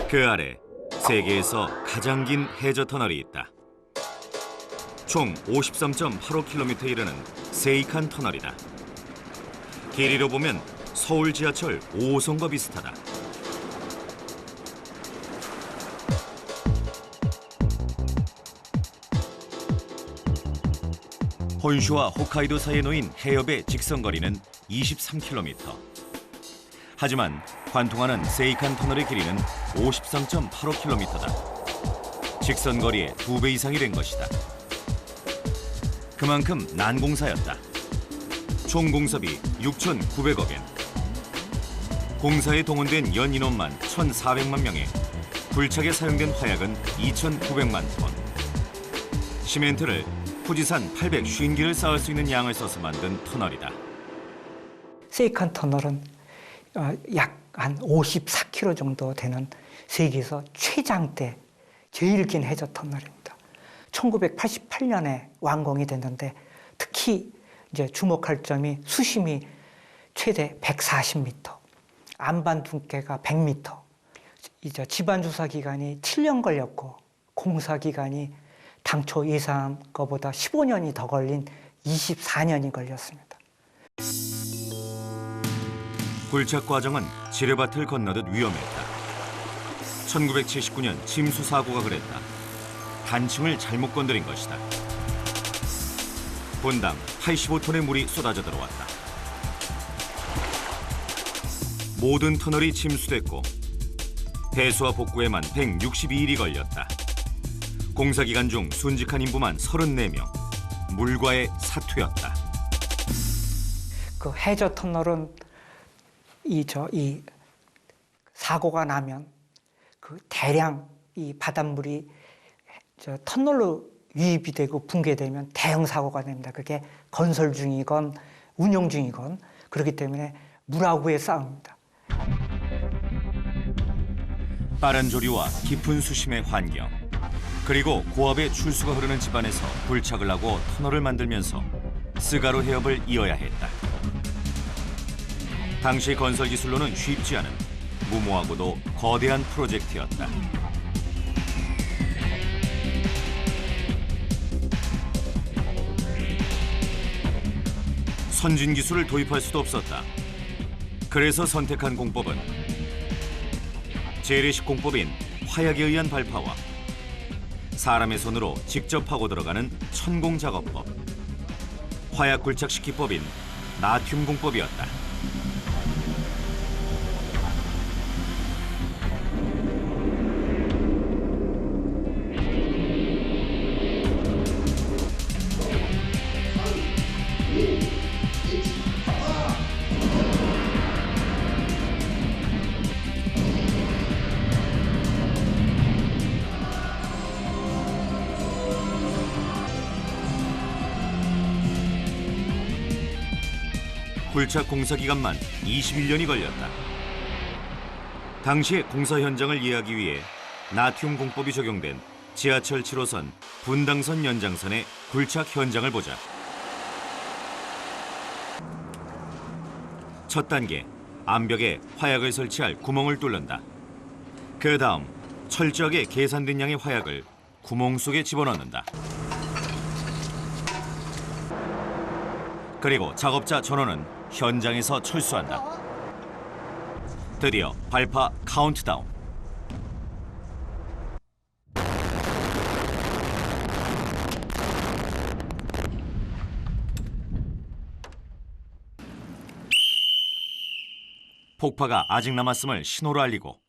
그 아래 세계에서 가장 긴 해저 터널이 있다. 총 53.85km에 이르는 세이칸 터널이다. 길이로 보면 서울 지하철 5호선과 비슷하다. 혼슈와 홋카이도 사이에 놓인 해협의 직선거리는 23km. 하지만 관통하는 세이칸 터널의 길이는 53.85km다. 직선거리의 2배 이상이 된 것이다. 그만큼 난공사였다. 총 공사비 6,900억 엔. 공사에 동원된 연인원만 1,400만 명에 굴착에 사용된 화약은 2,900만 톤. 시멘트를 후지산 850기를 쌓을 수 있는 양을 써서 만든 터널이다. 세이칸 터널은 약 한 54km 정도 되는 세계에서 최장대 제일 긴 해저 터널입니다. 1988년에 완공이 됐는데 특히 이제 주목할 점이 수심이 최대 140m, 안반 두께가 100m. 이제 지반 주사 기간이 7년 걸렸고 공사 기간이 당초 예상한 것보다 15년이 더 걸린 24년이 걸렸습니다. 굴착 과정은 지뢰밭을 건너듯 위험했다. 1979년 침수 사고가 그랬다. 단층을 잘못 건드린 것이다. 분당 85톤의 물이 쏟아져 들어왔다. 모든 터널이 침수됐고 배수와 복구에만 162일이 걸렸다. 공사 기간 중 순직한 인부만 34명. 물과의 사투였다. 그 해저 터널은 이 사고가 나면 그 대량 이 바닷물이 터널로 유입이 되고 붕괴되면 대형 사고가 됩니다. 그게 건설 중이건 운영 중이건 그렇기 때문에 물하고의 싸움입니다. 빠른 조류와 깊은 수심의 환경, 그리고 고압의 출수가 흐르는 집안에서 굴착을 하고 터널을 만들면서 스가루 해협을 이어야 했다. 당시 건설 기술로는 쉽지 않은 무모하고도 거대한 프로젝트였다. 선진 기술을 도입할 수도 없었다. 그래서 선택한 공법은 재래식 공법인 화약에 의한 발파와 사람의 손으로 직접 파고 들어가는 천공 작업법, 화약 굴착식 기법인 나튬 공법이었다. 굴착 공사 기간만 21년이 걸렸다. 당시의 공사 현장을 이해하기 위해 나튬 공법이 적용된 지하철 7호선 분당선 연장선의 굴착 현장을 보자. 첫 단계, 암벽에 화약을 설치할 구멍을 뚫는다. 그 다음 철저하게 계산된 양의 화약을 구멍 속에 집어넣는다. 그리고 작업자 전원은 현장에서 철수한다. 드디어 발파 카운트다운. 폭파가 아직 남았음을 신호로 알리고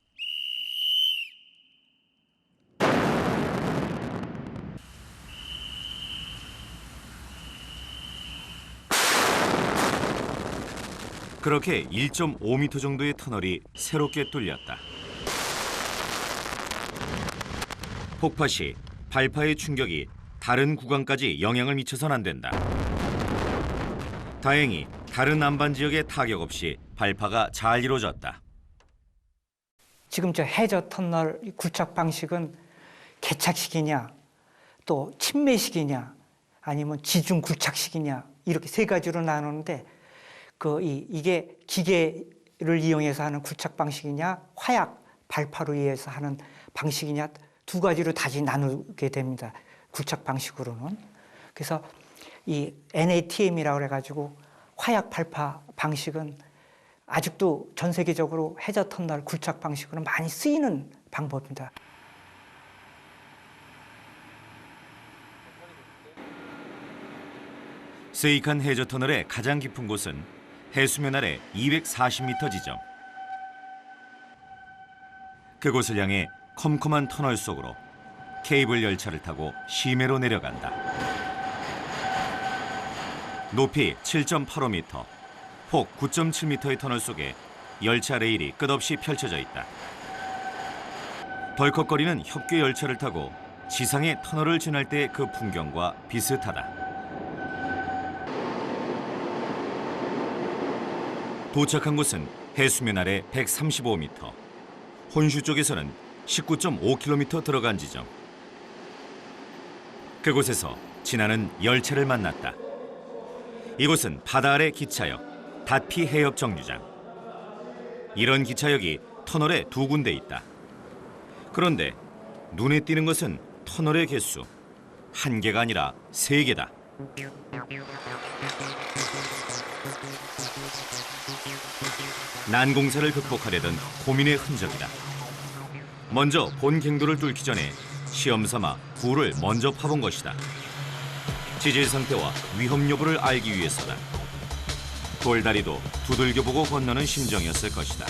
그렇게 1.5m 정도의 터널이 새롭게 뚫렸다. 폭파 시 발파의 충격이 다른 구간까지 영향을 미쳐선 안 된다. 다행히 다른 안반 지역에 타격 없이 발파가 잘 이루어졌다. 지금 저 해저 터널 굴착 방식은 개착식이냐, 또 침매식이냐, 아니면 지중 굴착식이냐 이렇게 세 가지로 나누는데 이게 기계를 이용해서 하는 굴착 방식이냐, 화약 발파로 의해서 하는 방식이냐 두 가지로 다시 나누게 됩니다. 굴착 방식으로는. 그래서 이 NATM이라고 해가지고 화약 발파 방식은 아직도 전 세계적으로 해저 터널 굴착 방식으로 많이 쓰이는 방법입니다. 세이칸 해저 터널의 가장 깊은 곳은 해수면 아래 240m 지점. 그곳을 향해 컴컴한 터널 속으로 케이블 열차를 타고 심해로 내려간다. 높이 7.85m, 폭 9.7m의 터널 속에 열차 레일이 끝없이 펼쳐져 있다. 덜컥거리는 협궤 열차를 타고 지상의 터널을 지날 때의 그 풍경과 비슷하다. 도착한 곳은 해수면 아래 135m, 혼슈 쪽에서는 19.5km 들어간 지점. 그곳에서 진아는 열차를 만났다. 이곳은 바다 아래 기차역, 다피 해협 정류장. 이런 기차역이 터널에 두 군데 있다. 그런데 눈에 띄는 것은 터널의 개수, 한 개가 아니라 세 개다. 난공사를 극복하려던 고민의 흔적이다. 먼저 본 갱도를 뚫기 전에 시험삼아 굴을 먼저 파본 것이다. 지질 상태와 위험 여부를 알기 위해서다. 돌다리도 두들겨보고 건너는 심정이었을 것이다.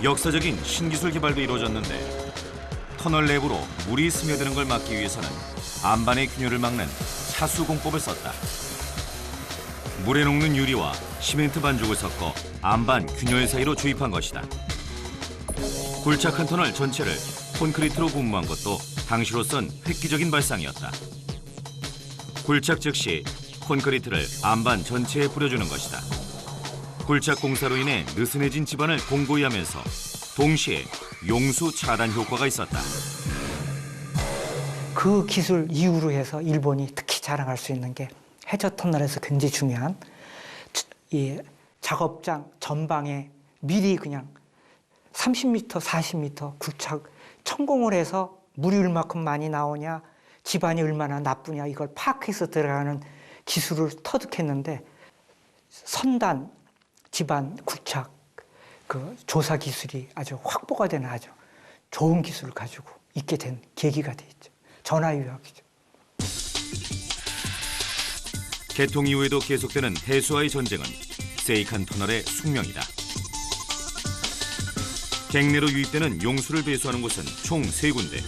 역사적인 신기술 개발도 이루어졌는데 터널 내부로 물이 스며드는 걸 막기 위해서는 안반의 균열을 막는 차수공법을 썼다. 물에 녹는 유리와 시멘트 반죽을 섞어 안반 균열 사이로 주입한 것이다. 굴착한 터널 전체를 콘크리트로 분무한 것도 당시로선 획기적인 발상이었다. 굴착 즉시 콘크리트를 안반 전체에 뿌려주는 것이다. 굴착 공사로 인해 느슨해진 집안을 공고히 하면서 동시에 용수 차단 효과가 있었다. 그 기술 이후로 해서 일본이 특히 자랑할 수 있는 게 해저 터널에서 굉장히 중요한 이 작업장 전방에 미리 그냥 30m, 40m 굴착 천공을 해서 물이 얼마큼 많이 나오냐, 집안이 얼마나 나쁘냐 이걸 파악해서 들어가는 기술을 터득했는데 선단 집안 굴착 그 조사 기술이 아주 확보가 되는 아주 좋은 기술을 가지고 있게 된 계기가 돼 있죠. 전화유학이죠. 개통 이후에도 계속되는 해수와의 전쟁은 세이칸 터널의 숙명이다. 갱내로 유입되는 용수를 배수하는 곳은 총 3군데.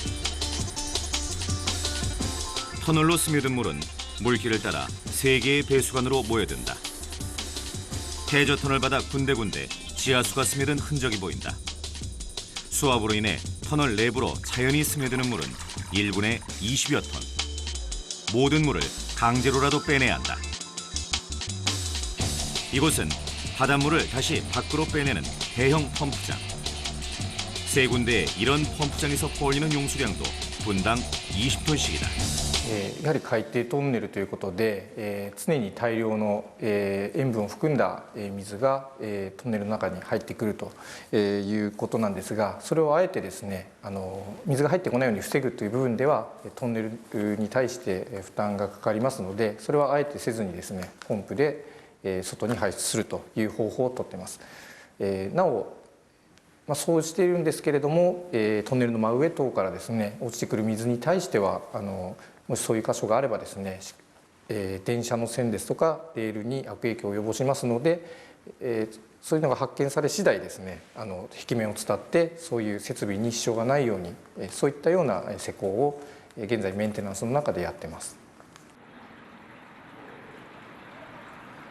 터널로 스며든 물은 물길을 따라 3개의 배수관으로 모여든다. 해저 터널 바닥 군데군데 지하수가 스며든 흔적이 보인다. 수압으로 인해 터널 내부로 자연히 스며드는 물은 1분에 20여 톤. 모든 물을 강제로라도 빼내야 한다. 이곳은 바닷물을 다시 밖으로 빼내는 대형 펌프장. 3군데의 이런 펌프장에서 퍼올리는 용수량도 분당 20톤씩이다. やはり海底トンネルということで、常に大量の、塩分を含んだ水が、トンネルの中に入ってくるということなんですが、それをあえてですね、水が入ってこないように防ぐという部分ではトンネルに対して負担がかかりますので、それはあえてせずにですね、ポンプで外に排出するという方法をとっています。なおそうしているんですけれども、トンネルの真上等からですね落ちてくる水に対してはもしそういう箇所があればですね、電車の線ですとかレールに悪影響を及ぼしますので、そういうのが発見され次第ですね壁面を伝ってそういう設備に支障がないようにそういったような施工を現在メンテナンスの中でやっています。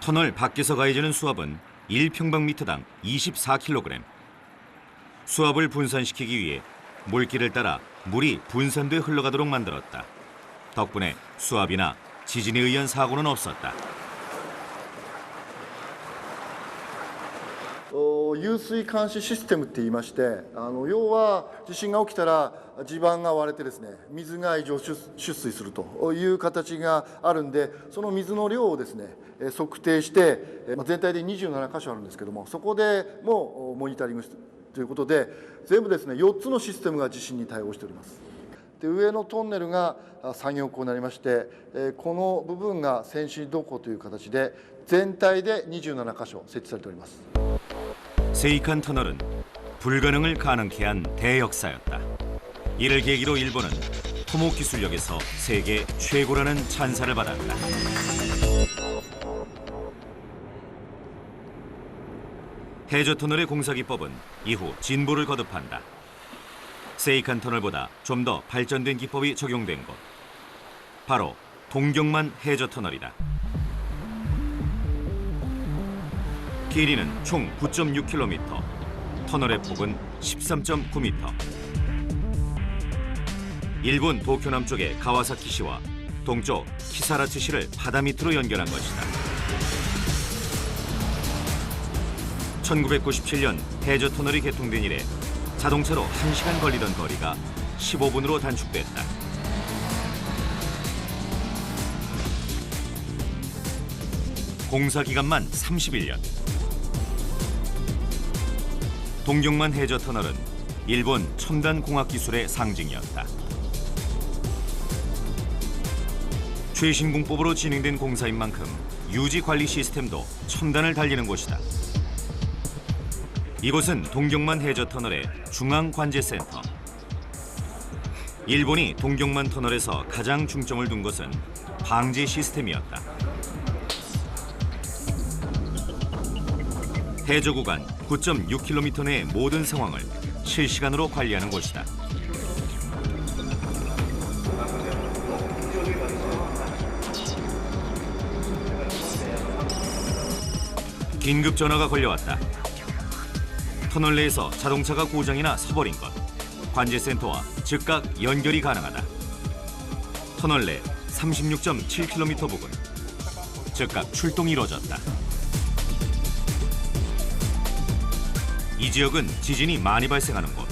터널 밖에서 가해지는 수압은 1평방미터당 24kg. 수압을 분산시키기 위해 물길을 따라 물이 분산돼 흘러가도록 만들었다. 덕분에 수압이나 지진에 의한 사고는 없었다. 湧水監視システムって言いまして、要は地震が起きたら地盤が割れてですね、水が異常出水するという形があるんで、その水の量をですね、測定して、全体で27箇所あるんですけども、そこでもモニタリングということで、全部ですね、4つのシステムが地震に対応しております。で、上のトンネルが作業口になりまして、この部分が先進土庫という形で、全体で27箇所設置されております。 세이칸 터널은 불가능을 가능케 한 대역사였다. 이를 계기로 일본은 토목 기술력에서 세계 최고라는 찬사를 받았다. 해저 터널의 공사 기법은 이후 진보를 거듭한다. 세이칸 터널보다 좀 더 발전된 기법이 적용된 곳, 바로 동경만 해저 터널이다. 길이는 총 9.6km, 터널의 폭은 13.9m. 일본 도쿄 남쪽의 가와사키시와 동쪽 키사라츠시를 바다 밑으로 연결한 것이다. 1997년 해저 터널이 개통된 이래 자동차로 1시간 걸리던 거리가 15분으로 단축됐다. 공사 기간만 31년. 동경만 해저 터널은 일본 첨단 공학 기술의 상징이었다. 최신 공법으로 진행된 공사인 만큼 유지 관리 시스템도 첨단을 달리는 곳이다. 이곳은 동경만 해저 터널의 중앙 관제센터. 일본이 동경만 터널에서 가장 중점을 둔 것은 방제 시스템이었다. 해저 구간 9.6km 내의 모든 상황을 실시간으로 관리하는 곳이다. 긴급 전화가 걸려왔다. 터널 내에서 자동차가 고장이나 서버린 것. 관제센터와 즉각 연결이 가능하다. 터널 내 36.7km 부근. 즉각 출동이 이뤄졌다. 이 지역은 지진이 많이 발생하는 곳.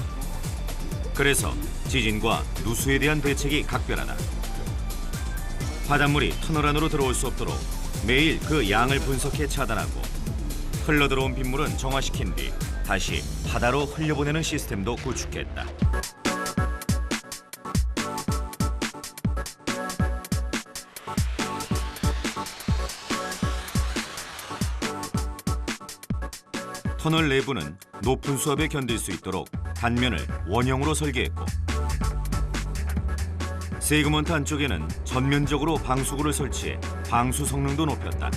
그래서 지진과 누수에 대한 대책이 각별하다. 바닷물이 터널 안으로 들어올 수 없도록 매일 그 양을 분석해 차단하고 흘러들어온 빗물은 정화시킨 뒤 다시 바다로 흘려보내는 시스템도 구축했다. 터널 내부는 높은 수압에 견딜 수 있도록 단면을 원형으로 설계했고, 세그먼트 안쪽에는 전면적으로 방수구를 설치해 방수 성능도 높였다.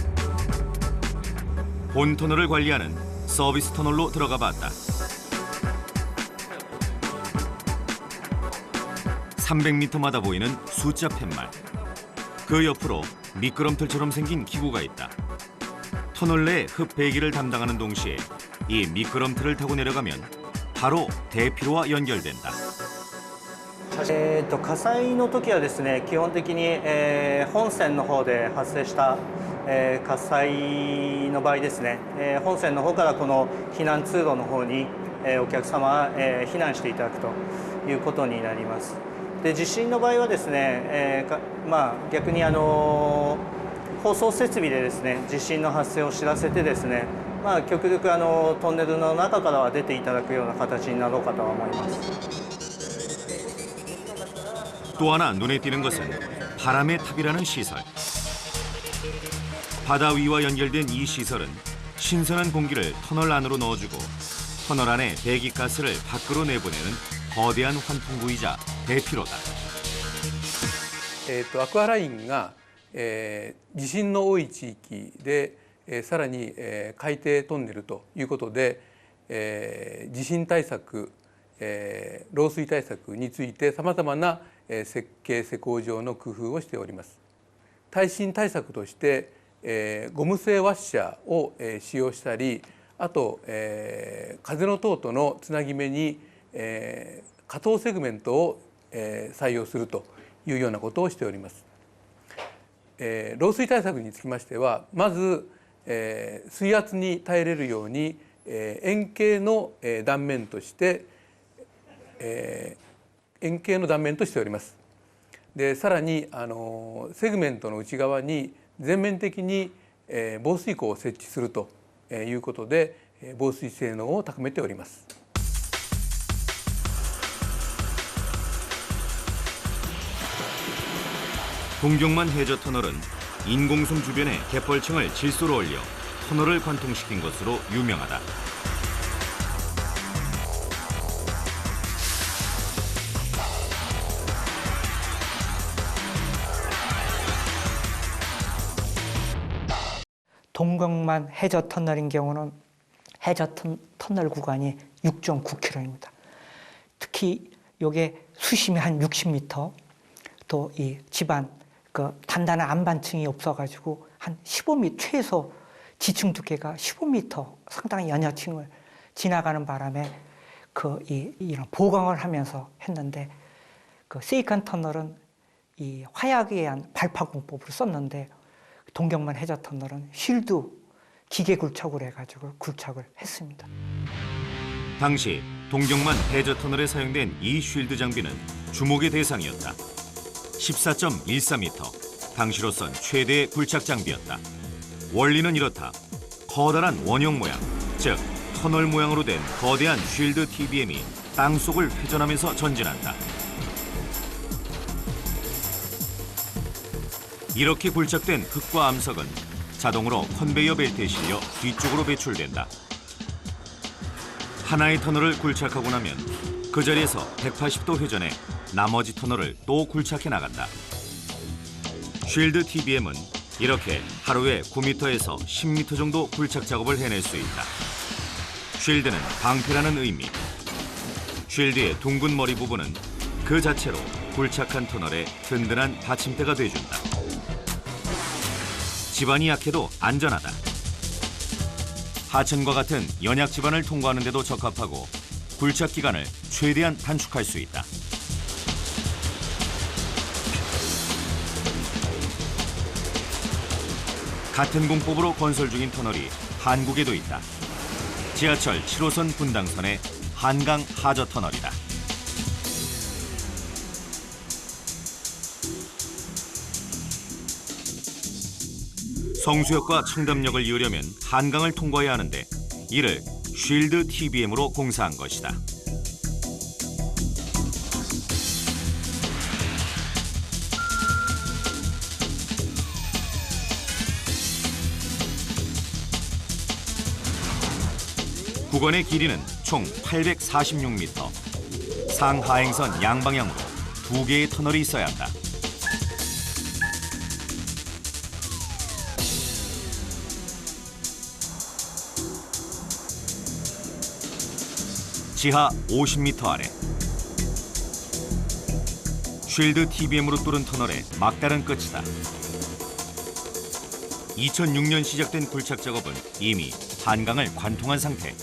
본 터널을 관리하는 서비스 터널로 들어가 봤다. 300m마다 보이는 숫자 팻말. 그 옆으로 미끄럼틀처럼 생긴 기구가 있다. 터널 내 흡배기를 담당하는 동시에 이 미끄럼틀을 타고 내려가면 바로 대피로와 연결된다. 火災の時はですね、基本的に、本線の方で発生した、火災の場合ですね、本線の方からこの避難通路の方に、お客様は、避難していただくということになります。で、地震の場合はですね、逆に放送設備でですね、地震の発生を知らせてですね、極力トンネルの中からは出ていただくような形になろうかとは思います。 또 하나 눈에 띄는 것은 바람의 탑이라는 시설. 바다 위와 연결된 이 시설은 신선한 공기를 터널 안으로 넣어주고 터널 안에 배기가스를 밖으로 내보내는 거대한 환풍구이자 대피로다. アクアラインが、地震の多い地域で、さらに、海底トンネルということで、地震対策、漏水対策についてさまざまな設計施工上の工夫をしております。耐震対策として、ゴム製ワッシャーを使用したり、あと、風の塔とのつなぎ目に下等セグメントを採用するというようなことをしております。漏水対策につきましては、まず水圧に耐えれるように円形の断面として円形の断面としております。でさらにセグメントの内側に全面的に防水溝を設置するということで防水性能を高めております。 동경만 해저 터널은 인공섬 주변에 갯벌층을 질소로 올려 터널을 관통시킨 것으로 유명하다. 동경만 해저 터널인 경우는 해저 터널 구간이 6.9km입니다. 특히 이게 수심이 한 60m, 또 이 집안 그 단단한 안반층이 없어가지고 한 15m 최소 지층 두께가 15m 상당히 연여층을 지나가는 바람에 이런 보강을 하면서 했는데 그 세이칸 터널은 이 화약에 의한 발파 공법을 썼는데 동경만 해저 터널은 쉴드 기계 굴착을 해가지고 굴착을 했습니다. 당시 동경만 해저 터널에 사용된 이 쉴드 장비는 주목의 대상이었다. 14.14m, 당시로선 최대의 굴착 장비였다. 원리는 이렇다. 커다란 원형 모양, 즉 터널 모양으로 된 거대한 쉴드 TBM이 땅속을 회전하면서 전진한다. 이렇게 굴착된 흙과 암석은 자동으로 컨베이어 벨트에 실려 뒤쪽으로 배출된다. 하나의 터널을 굴착하고 나면 그 자리에서 180도 회전해 나머지 터널을 또 굴착해 나간다. 쉴드 TBM은 이렇게 하루에 9m에서 10m 정도 굴착 작업을 해낼 수 있다. 쉴드는 방패라는 의미. 쉴드의 둥근 머리 부분은 그 자체로 굴착한 터널의 든든한 받침대가 돼준다. 집안이 약해도 안전하다. 하천과 같은 연약 집안을 통과하는 데도 적합하고 굴착 기간을 최대한 단축할 수 있다. 같은 공법으로 건설 중인 터널이 한국에도 있다. 지하철 7호선 분당선의 한강 하저 터널이다. 성수역과 청담역을 이으려면 한강을 통과해야 하는데 이를 쉴드 TBM으로 공사한 것이다. 구간의 길이는 총 846m. 상하행선 양방향으로 2개의 터널이 있어야 한다. 지하 50m 아래 쉴드 TBM으로 뚫은 터널의 막다른 끝이다. 2006년 시작된 굴착 작업은 이미 한강을 관통한 상태.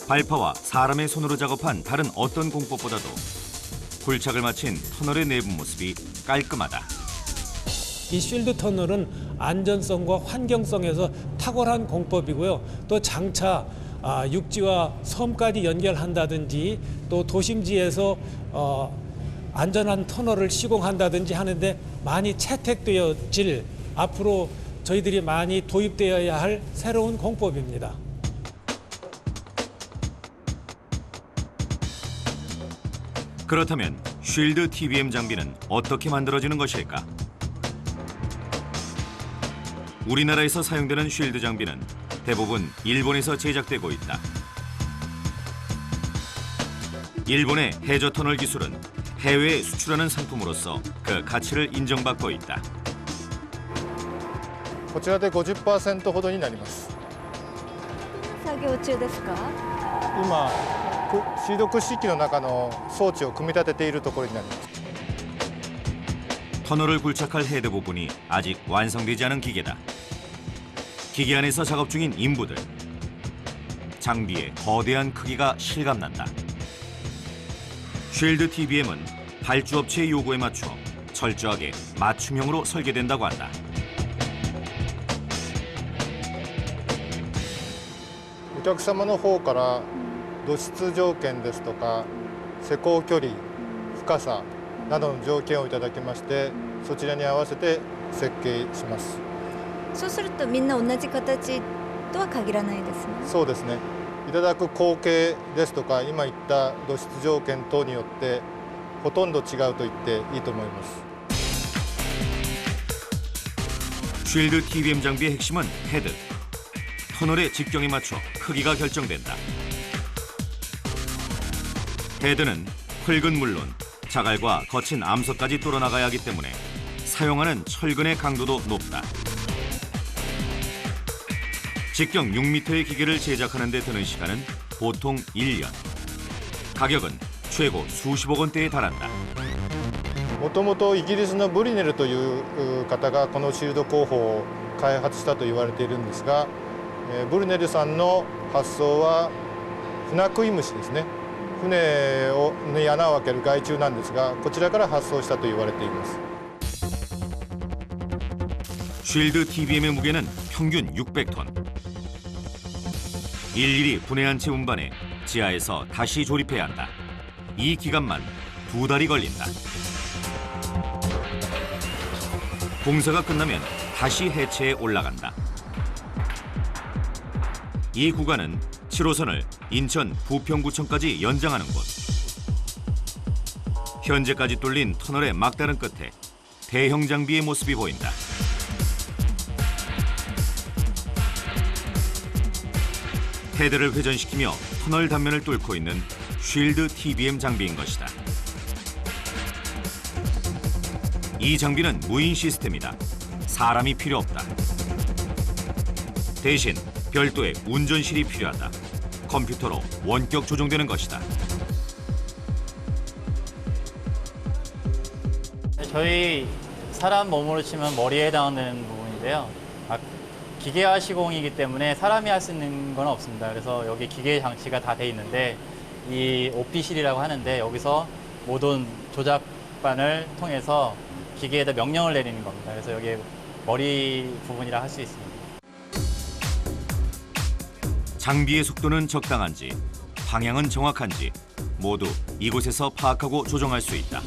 발파와 사람의 손으로 작업한 다른 어떤 공법보다도 굴착을 마친 터널의 내부 모습이 깔끔하다. 이 쉴드 터널은 안전성과 환경성에서 탁월한 공법이고요. 또 장차 육지와 섬까지 연결한다든지 또 도심지에서 안전한 터널을 시공한다든지 하는데 많이 채택되어질 앞으로 저희들이 많이 도입되어야 할 새로운 공법입니다. 그렇다면 쉴드 TBM 장비는 어떻게 만들어지는 것일까? 우리나라에서 사용되는 쉴드 장비는 대부분 일본에서 제작되고 있다. 일본의 해저 터널 기술은 해외에 수출하는 상품으로서 그 가치를 인정받고 있다. こちらで 50% ほどになります。作業中ですか？今シード屈式の中の装置を組み立てているところになります。 터널을 굴착할 헤드 부분이 아직 완성되지 않은 기계다. 기계 안에서 작업 중인 인부들. 장비의 거대한 크기가 실감난다. 쉴드 TBM은 발주업체의 요구에 맞춰 철저하게 맞춤형으로 설계된다고 한다. お客様の方から土質条件ですとか施工距離、深さなどの条件をいただきまして、そちらに合わせて設計します。そうするとみんな同じ形とは限らないですね。そうですね。いただく口径ですとか今言った土質条件等によってほとんど違うと言っていいと思います。 쉴드 TBM 장비의 핵심은 헤드. 터널의 직경에 맞춰 크기가 결정된다. 헤드는 흙은 물론 자갈과 거친 암석까지 뚫어나가야 하기 때문에 사용하는 철근의 강도도 높다. 직경 6m의 기계를 제작하는 데 드는 시간은 보통 1년. 가격은 최고 수십억 원대에 달한다. もともとイギリスのブリネルという方がこのシールド工法を開発したと言われているんですが、ブリネルさんの発想は船食い虫ですね。船に穴を開ける害虫なんですが、こちらから発想したと言われています。 쉴드 TBM의 무게는 평균 600톤. 일일이 분해한 채 운반해 지하에서 다시 조립해야 한다. 이 기간만 2달이 걸린다. 공사가 끝나면 다시 해체에 올라간다. 이 구간은 7호선을 인천 부평구청까지 연장하는 곳. 현재까지 뚫린 터널의 막다른 끝에 대형 장비의 모습이 보인다. 헤드를 회전시키며 터널 단면을 뚫고 있는 쉴드 TBM 장비인 것이다. 이 장비는 무인 시스템이다. 사람이 필요 없다. 대신 별도의 운전실이 필요하다. 컴퓨터로 원격 조종되는 것이다. 저희 사람 몸으로 치면 머리에 해당하는 부분인데요. 기계화 시공이기 때문에 사람이 할 수 있는 건 없습니다. 그래서 여기 기계 장치가 다 돼 있는데 이 OP실이라고 하는데 여기서 모든 조작반을 통해서 기계에다 명령을 내리는 겁니다. 그래서 여기 머리 부분이라 할 수 있습니다. 장비의 속도는 적당한지, 방향은 정확한지 모두 이곳에서 파악하고 조정할 수 있다.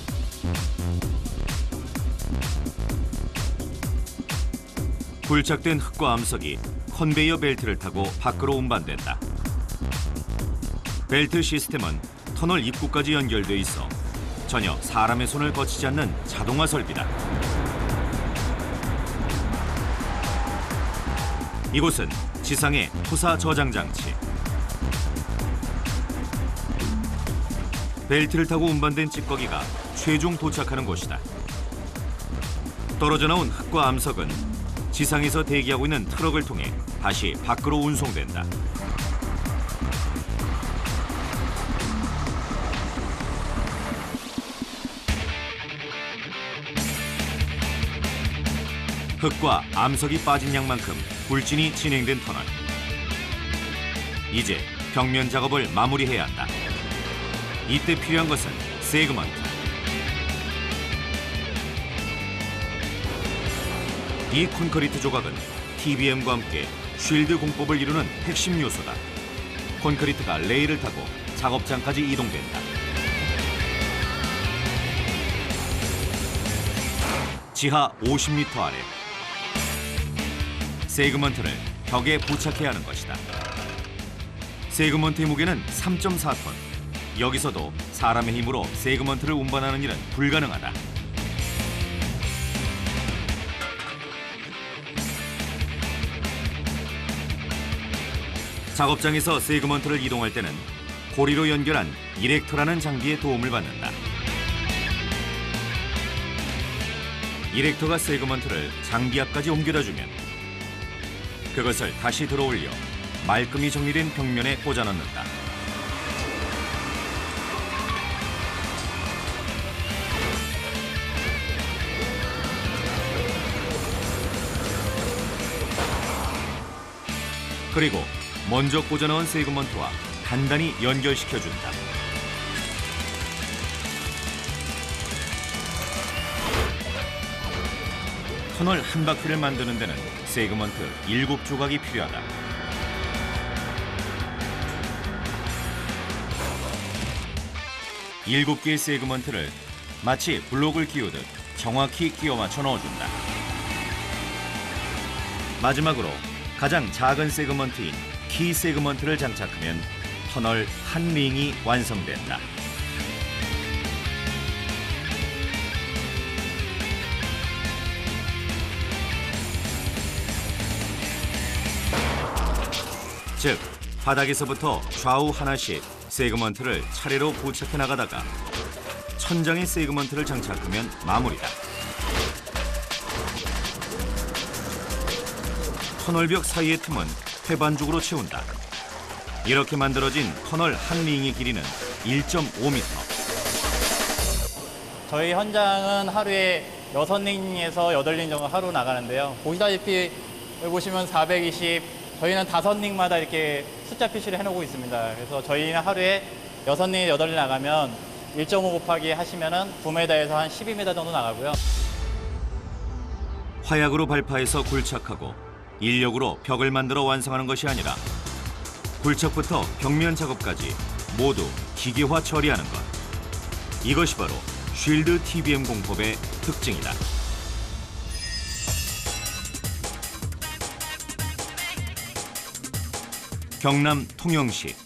굴착된 흙과 암석이 컨베이어 벨트를 타고 밖으로 운반된다. 벨트 시스템은 터널 입구까지 연결돼 있어 전혀 사람의 손을 거치지 않는 자동화 설비다. 이곳은 지상의 토사 저장 장치. 벨트를 타고 운반된 찌꺼기가 최종 도착하는 곳이다. 떨어져 나온 흙과 암석은 지상에서 대기하고 있는 트럭을 통해 다시 밖으로 운송된다. 흙과 암석이 빠진 양만큼 굴진이 진행된 터널. 이제 벽면 작업을 마무리해야 한다. 이때 필요한 것은 세그먼트. 이 콘크리트 조각은 TBM과 함께 쉴드 공법을 이루는 핵심 요소다. 콘크리트가 레일을 타고 작업장까지 이동된다. 지하 50m 아래 세그먼트를 벽에 부착해야 하는 것이다. 세그먼트의 무게는 3.4톤. 여기서도 사람의 힘으로 세그먼트를 운반하는 일은 불가능하다. 작업장에서 세그먼트를 이동할 때는 고리로 연결한 이렉터라는 장비의 도움을 받는다. 이렉터가 세그먼트를 장비 앞까지 옮겨다주면 그것을 다시 들어올려 말끔히 정리된 벽면에 꽂아 넣는다. 그리고 먼저 꽂아넣은 세그먼트와 단단히 연결시켜준다. 터널 한 바퀴를 만드는 데는 세그먼트 7조각이 필요하다. 7개의 세그먼트를 마치 블록을 끼우듯 정확히 끼워 맞춰 넣어준다. 마지막으로 가장 작은 세그먼트인 키 세그먼트를 장착하면 터널 한 링이 완성된다. 즉, 바닥에서부터 좌우 하나씩 세그먼트를 차례로 부착해 나가다가 천장에 세그먼트를 장착하면 마무리다. 터널벽 사이의 틈은 회반죽으로 채운다. 이렇게 만들어진 터널 한 링의 길이는 1.5m. 저희 현장은 하루에 6링에서 8링 정도 하루 나가는데요. 보시다시피 여기 보시면 420, 저희는 5링마다 이렇게 숫자 표시를 해놓고 있습니다. 그래서 저희는 하루에 6링, 8링 나가면 1.5 곱하기 하시면은 9m에서 한 12m 정도 나가고요. 화약으로 발파해서 굴착하고 인력으로 벽을 만들어 완성하는 것이 아니라 굴착부터 벽면 작업까지 모두 기계화 처리하는 것. 이것이 바로 쉴드 TBM 공법의 특징이다. 경남 통영시.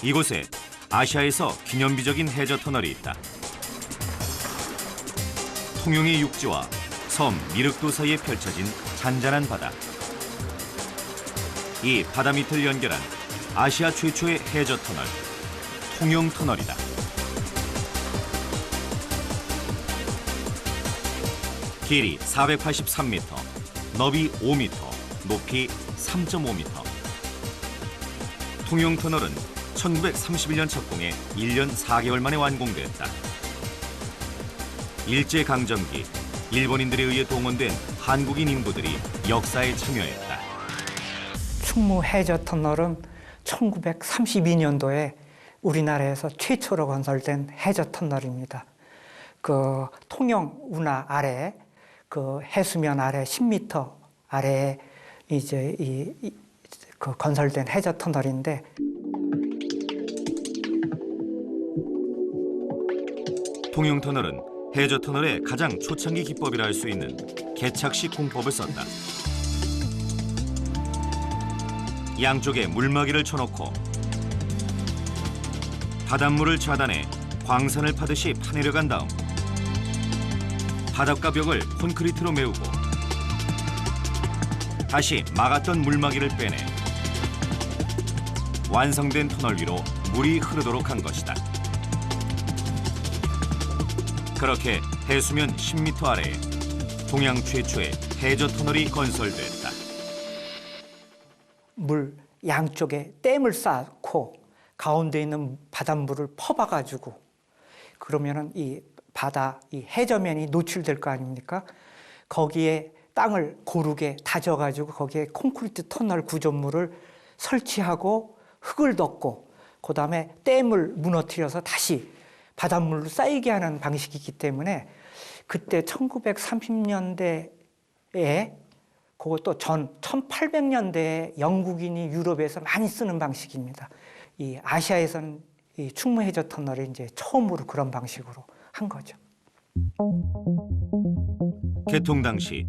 이곳에 아시아에서 기념비적인 해저 터널이 있다. 통영의 육지와 섬 미륵도 사이에 펼쳐진 잔잔한 바다. 이 바다 밑을 연결한 아시아 최초의 해저 터널, 통영 터널이다. 길이 483m, 너비 5m, 높이 3.5m. 통영 터널은 1931년 착공해 1년 4개월 만에 완공됐다. 일제강점기 일본인들에 의해 동원된 한국인 인부들이 역사에 참여했다. 충무 해저 터널은 1932년도에 우리나라에서 최초로 건설된 해저 터널입니다. 그 통영 운하 아래, 그 해수면 아래 10m 아래에 이제 그 건설된 해저 터널인데, 통영 터널은 해저 터널의 가장 초창기 기법이라 할 수 있는 개착식 공법을 썼다. 양쪽에 물막이를 쳐놓고 바닷물을 차단해 광산을 파듯이 파내려간 다음 바닥과 벽을 콘크리트로 메우고 다시 막았던 물막이를 빼내 완성된 터널 위로 물이 흐르도록 한 것이다. 그렇게 해수면 10m 아래에 동양 최초의 해저 터널이 건설됐다. 물 양쪽에 댐을 쌓고 가운데 있는 바닷물을 퍼봐가지고, 그러면은 이 바다, 이 해저면이 노출될 거 아닙니까? 거기에 땅을 고르게 다져가지고 거기에 콘크리트 터널 구조물을 설치하고 흙을 덮고, 그 다음에 댐을 무너뜨려서 다시 바닷물로 쌓이게 하는 방식이기 때문에 그때 1930년대에, 그것도 전 1800년대에 영국인이 유럽에서 많이 쓰는 방식입니다. 이 아시아에서는 이 충무 해저 터널이 이제 처음으로 그런 방식으로 한 거죠. 개통 당시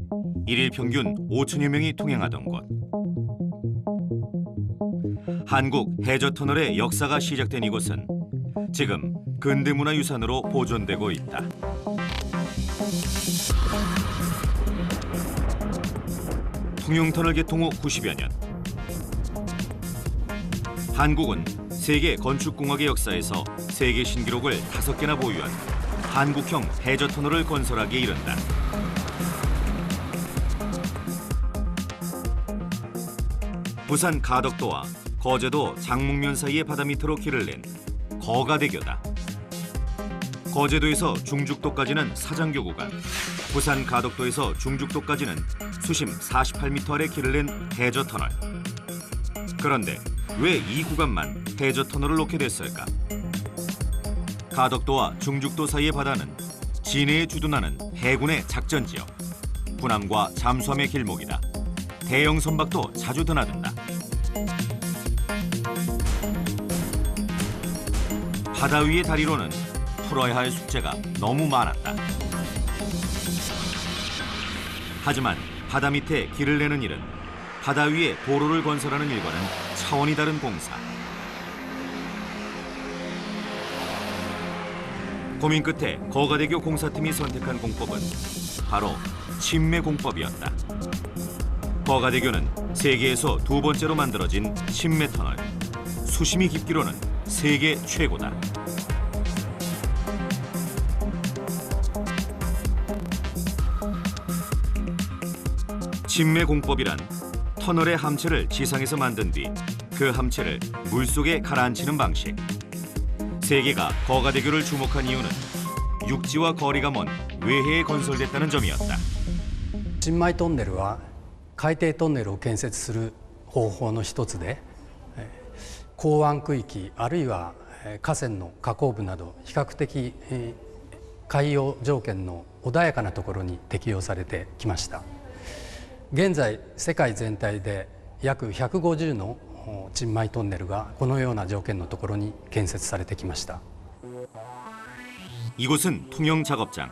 일일 평균 5천여 명이 통행하던 곳. 한국 해저 터널의 역사가 시작된 이곳은 지금 근대문화유산으로 보존되고 있다. 통영터널 개통 후 90여 년. 한국은 세계 건축공학의 역사에서 세계 신기록을 5개나 보유한 한국형 해저터널을 건설하기에 이른다. 부산 가덕도와 거제도 장목면 사이의 바다 밑으로 길을 낸 거가대교다. 거제도에서 중죽도까지는 사장교 구간, 부산 가덕도에서 중죽도까지는 수심 48m 아래 길을 낸 해저터널. 그런데 왜 이 구간만 해저터널을 놓게 됐을까? 가덕도와 중죽도 사이의 바다는 진해에 주둔하는 해군의 작전지역, 군함과 잠수함의 길목이다. 대형 선박도 자주 드나든다. 바다 위의 다리로는 풀어야 할 숙제가 너무 많았다. 하지만 바다 밑에 길을 내는 일은 바다 위에 도로를 건설하는 일과는 차원이 다른 공사. 고민 끝에 거가대교 공사팀이 선택한 공법은 바로 침매공법이었다. 거가대교는 세계에서 두 번째로 만들어진 침매터널. 수심이 깊기로는 세계 최고다. 침매공법이란 터널의 함체를 지상에서 만든 뒤 그 함체를 물속에 가라앉히는 방식. 세계가 거가대교를 주목한 이유는 육지와 거리가 먼 외해에 건설됐다는 점이었다. 新米トンネルは海底トンネルを建設する方法の一つで、港湾区域あるいは河川の河口部など比較的海洋条件の穏やかなところに適用されてきました。現在世界全体で約150の沈米トンネルがこのような条件のところに建設されてきました。 이곳은 통영 작업장.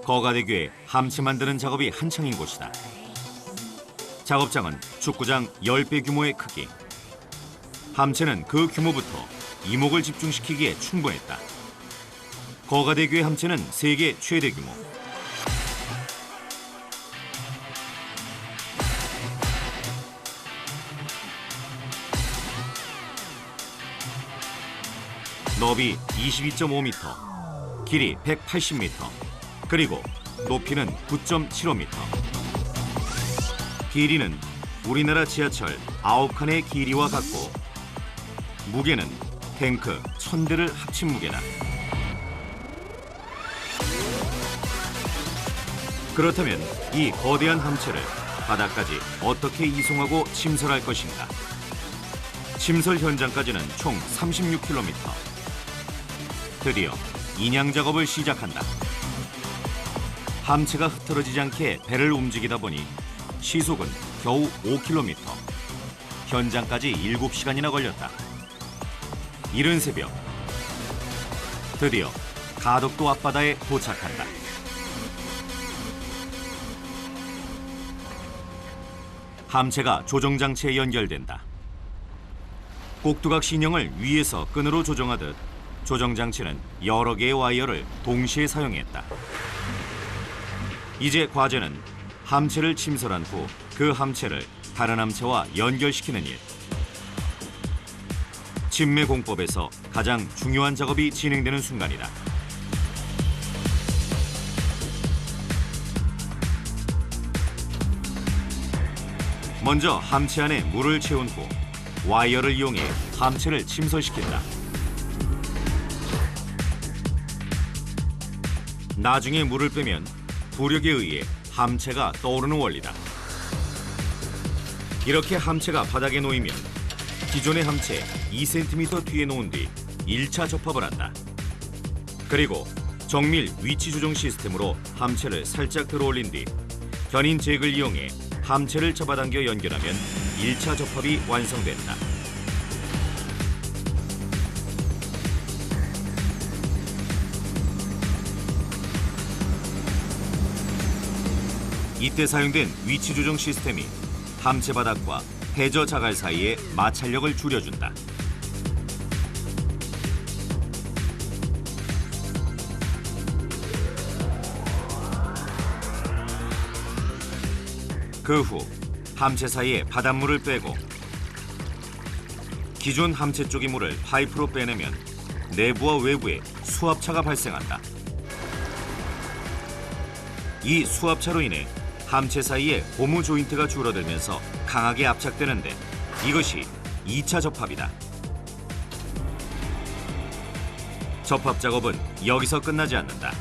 거가대교에 함체 만드는 작업이 한창인 곳이다. 작업장은 축구장 10배 규모의 크기. 함체는 그 규모부터 이목을 집중시키기에 충분했다. 거가대교의 함체는 세계 최대 규모. 너비 22.5m, 길이 180m, 그리고 높이는 9.75m. 길이는 우리나라 지하철 9칸의 길이와 같고 무게는 탱크 1000대를 합친 무게다. 그렇다면 이 거대한 함체를 바다까지 어떻게 이송하고 침설할 것인가? 침설 현장까지는 총 36km. 드디어 인양 작업을 시작한다. 함체가 흐트러지지 않게 배를 움직이다 보니 시속은 겨우 5km. 현장까지 7시간이나 걸렸다. 이른 새벽, 드디어 가덕도 앞바다에 도착한다. 함체가 조정장치에 연결된다. 꼭두각 신형을 위에서 끈으로 조정하듯 조정장치는 여러 개의 와이어를 동시에 사용했다. 이제 과제는 함체를 침설한 후 그 함체를 다른 함체와 연결시키는 일. 침매공법에서 가장 중요한 작업이 진행되는 순간이다. 먼저 함체 안에 물을 채운 후 와이어를 이용해 함체를 침설시킨다. 나중에 물을 빼면 부력에 의해 함체가 떠오르는 원리다. 이렇게 함체가 바닥에 놓이면 기존의 함체 2cm 뒤에 놓은 뒤 1차 접합을 한다. 그리고 정밀 위치 조정 시스템으로 함체를 살짝 들어올린 뒤 견인 잭을 이용해 함체를 잡아당겨 연결하면 1차 접합이 완성된다. 이때 사용된 위치 조정 시스템이 함체 바닥과 해저 자갈 사이의 마찰력을 줄여준다. 그 후 함체 사이에 바닷물을 빼고 기존 함체 쪽의 물을 파이프로 빼내면 내부와 외부에 수압차가 발생한다. 이 수압차로 인해 함체 사이에 고무 조인트가 줄어들면서 강하게 압착되는데 이것이 2차 접합이다. 접합 작업은 여기서 끝나지 않는다.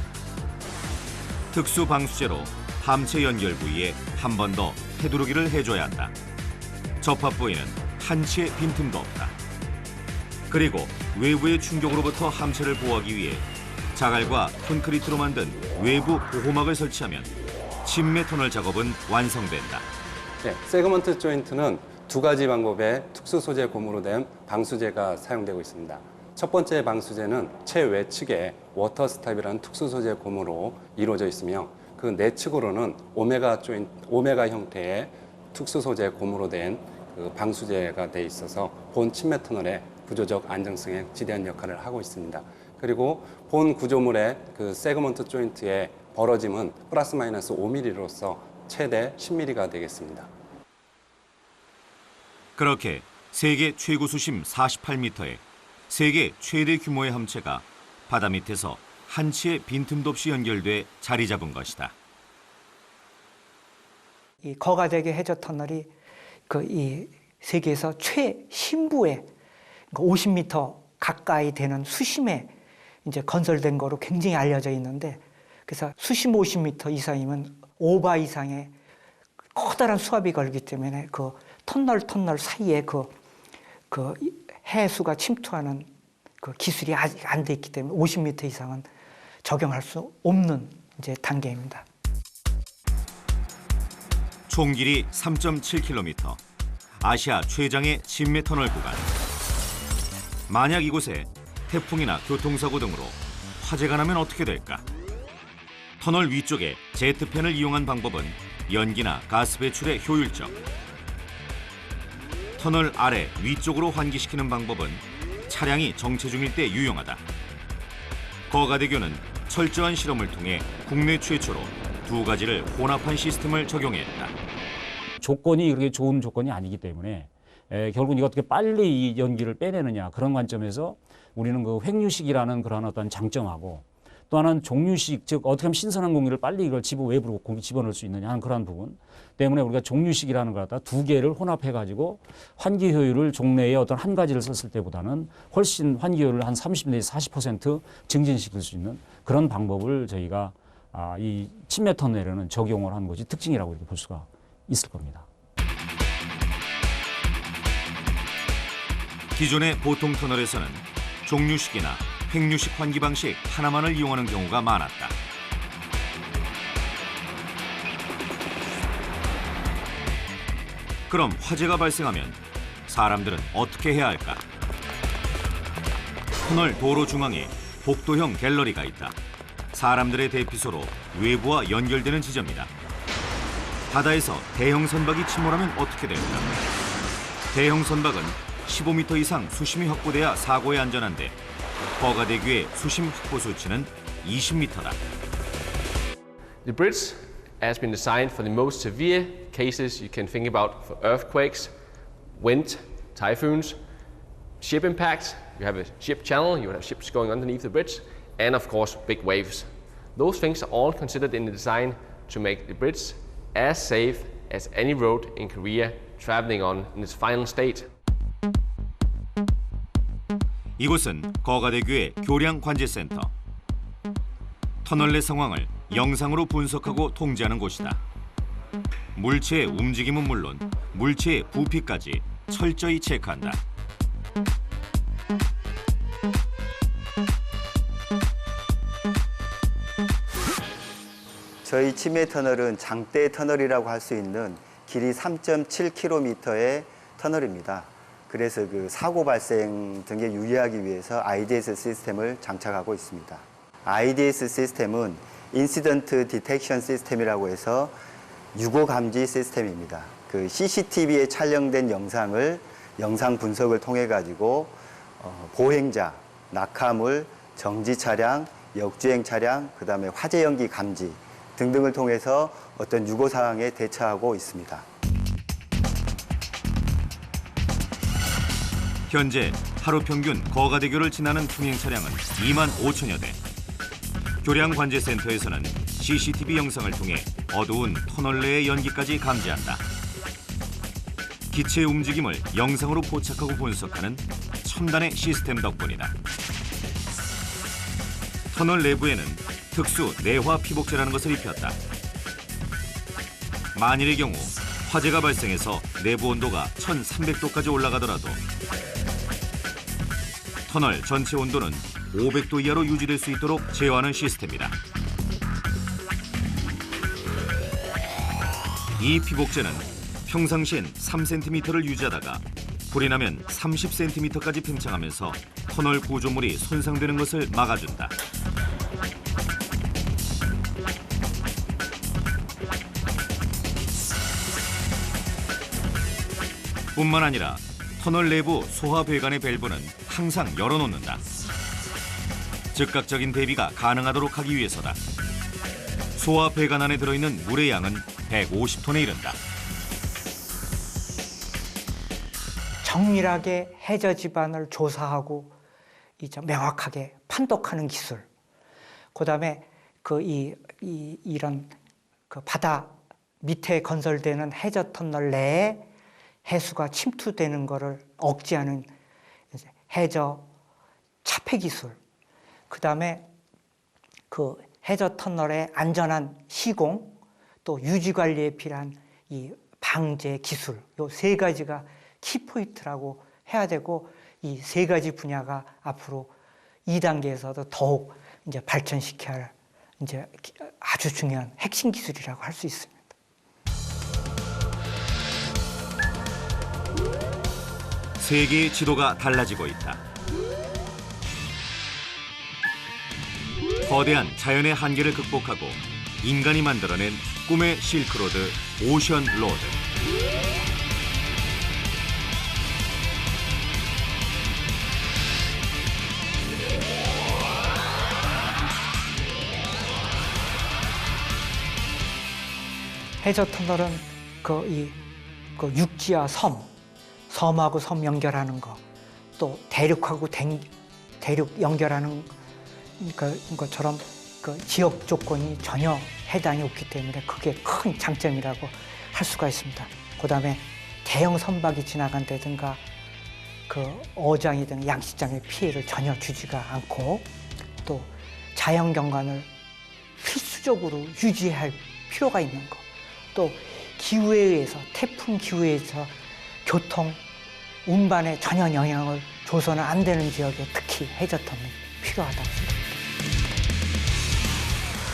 특수 방수제로 함체 연결 부위에 한 번 더 테두르기를 해줘야 한다. 접합 부위는 한치의 빈틈도 없다. 그리고 외부의 충격으로부터 함체를 보호하기 위해 자갈과 콘크리트로 만든 외부 보호막을 설치하면 침매 터널 작업은 완성된다. 네, 세그먼트 조인트는 두 가지 방법의 특수 소재 고무로 된 방수제가 사용되고 있습니다. 첫 번째 방수제는 최외측에 워터 스탑이라는 특수 소재 고무로 이루어져 있으며 그 내측으로는 오메가 형태의 특수 소재 고무로 된 그 방수제가 돼 있어서 본 침매 터널의 구조적 안정성에 지대한 역할을 하고 있습니다. 그리고 본 구조물의 그 세그먼트 조인트의 벌어짐은 플러스 마이너스 5mm로서 최대 10mm가 되겠습니다. 그렇게 세계 최고 수심 48m의 세계 최대 규모의 함체가 바다 밑에서 한치의 빈틈도 없이 연결돼 자리 잡은 것이다. 이 거가대교 해저 터널이 이 세계에서 최심부에 50m 가까이 되는 수심에 이제 건설된 거로 굉장히 알려져 있는데, 그래서 수심 50m 이상이면 오바 이상의 커다란 수압이 걸기 때문에 그 터널 사이에 그 해수가 침투하는 그 기술이 아직 안 돼 있기 때문에 50m 이상은 적용할 수 없는 이제 단계입니다. 총 길이 3.7km, 아시아 최장의 침매 터널 구간. 만약 이곳에 태풍이나 교통사고 등으로 화재가 나면 어떻게 될까? 터널 위쪽에 제트팬을 이용한 방법은 연기나 가스 배출에 효율적. 터널 아래 위쪽으로 환기시키는 방법은 차량이 정체 중일 때 유용하다. 거가대교는 철저한 실험을 통해 국내 최초로 두 가지를 혼합한 시스템을 적용했다. 조건이 그렇게 좋은 조건이 아니기 때문에 결국 이거 어떻게 빨리 이 연기를 빼내느냐, 그런 관점에서 우리는 그 횡류식이라는 그런 어떤 장점하고, 또 하나는 종류식, 즉 어떻게 하면 신선한 공기를 빨리 이걸 외부로 공기 집어넣을 수 있느냐 하는 그런 부분 때문에 우리가 종류식이라는 걸 갖다 두 개를 혼합해 가지고 환기 효율을 종래에 어떤 한 가지를 썼을 때보다는 훨씬 환기 효율을 한 30 내지 40% 증진시킬 수 있는 그런 방법을 저희가 이 침매 터널에는 적용을 한 것이 특징이라고 이렇게 볼 수가 있을 겁니다. 기존의 보통 터널에서는 종류식이나 횡류식 환기 방식 하나만을 이용하는 경우가 많았다. 그럼 화재가 발생하면 사람들은 어떻게 해야 할까? 터널 도로 중앙에 복도형 갤러리가 있다. 사람들의 대피소로 외부와 연결되는 지점이다. 바다에서 대형 선박이 침몰하면 어떻게 될까? 대형 선박은 15m 이상 수심이 확보돼야 사고에 안전한데 거가대교의 수심 확보 수치는 20m다. The bridge has been designed for the most severe cases you can think about, for earthquakes, wind, typhoons, ship impacts. You have a ship channel, you have ships going underneath the bridge, and of course big waves. Those things are all considered in the design to make the bridge as safe as any road in Korea traveling on in its final state. 이곳은 거가대교의 교량 관제센터. 터널 내 상황을 영상으로 분석하고 통제하는 곳이다. 물체의 움직임은 물론 물체의 부피까지 철저히 체크한다. 저희 침해 터널은 장대 터널이라고 할 수 있는 길이 3.7km의 터널입니다. 그래서 그 사고 발생 등에 유의하기 위해서 IDS 시스템을 장착하고 있습니다. IDS 시스템은 인시던트 디텍션 시스템이라고 해서 유고 감지 시스템입니다. 그 CCTV에 촬영된 영상을 영상 분석을 통해 가지고 보행자, 낙하물, 정지 차량, 역주행 차량, 그다음에 화재 연기 감지 등등을 통해서 어떤 유고 사항에 대처하고 있습니다. 현재 하루 평균 거가대교를 지나는 통행 차량은 2만 5천여 대. 교량관제센터에서는 CCTV 영상을 통해 어두운 터널 내의 연기까지 감지한다. 기체의 움직임을 영상으로 포착하고 분석하는 첨단의 시스템 덕분이다. 터널 내부에는 특수 내화 피복제라는 것을 입혔다. 만일의 경우 화재가 발생해서 내부 온도가 1300도까지 올라가더라도 터널 전체 온도는 500도 이하로 유지될 수 있도록 제어하는 시스템이다. 이 피복제는 평상시엔 3cm를 유지하다가 불이 나면 30cm까지 팽창하면서 터널 터널 구조물이 손상되는 것을 막아준다. 뿐만 아니라 터널 내부 소화 배관의 밸브는 항상 열어놓는다. 즉각적인 대비가 가능하도록 하기 위해서다. 소화 배관 안에 들어있는 물의 양은 150톤에 이른다. 정밀하게 해저 지반을 조사하고 이제 명확하게 판독하는 기술. 그다음에 이런 바다 밑에 건설되는 해저 터널 내에 해수가 침투되는 것을 억제하는 해저 차폐 기술. 그다음에 해저 터널의 안전한 시공, 또 유지 관리에 필요한 이 방제 기술. 요 세 가지가 키포인트라고 해야 되고, 이 세 가지 분야가 앞으로 2단계에서도 더욱 이제 발전시켜야 할 이제 아주 중요한 핵심 기술이라고 할 수 있습니다. 세계의 지도가 달라지고 있다. 거대한 자연의 한계를 극복하고 인간이 만들어낸 꿈의 실크로드, 오션 로드. 해저 터널은 육지와 섬하고 섬 연결하는 거, 또 대륙하고 대륙 연결하는 것처럼 지역 조건이 전혀 해당이 없기 때문에 그게 큰 장점이라고 할 수가 있습니다. 그다음에 대형 선박이 지나간다든가 어장이든 양식장의 피해를 전혀 주지가 않고, 또 자연 경관을 필수적으로 유지해야 할 필요가 있는 거, 또 기후에 의해서, 태풍 기후에 의해서 교통, 운반에 전혀 영향을 줘서는 안 되는 지역에 특히 해저 터널이 필요하다고 생각합니다.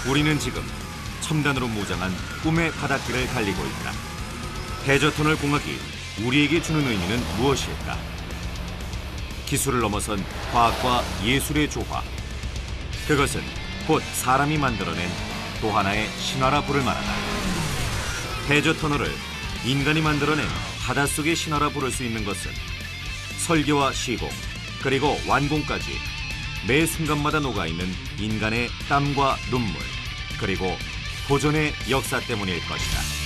우리는 지금 첨단으로 무장한 꿈의 바닷길을 달리고 있다. 해저 터널 공학이 우리에게 주는 의미는 무엇일까? 기술을 넘어선 과학과 예술의 조화. 그것은 곧 사람이 만들어낸 또 하나의 신화라 부를 만하다. 해저 터널을 인간이 만들어낸 바닷속의 신화라 부를 수 있는 것은 설계와 시공, 그리고 완공까지 매 순간마다 녹아있는 인간의 땀과 눈물, 그리고 도전의 역사 때문일 것이다.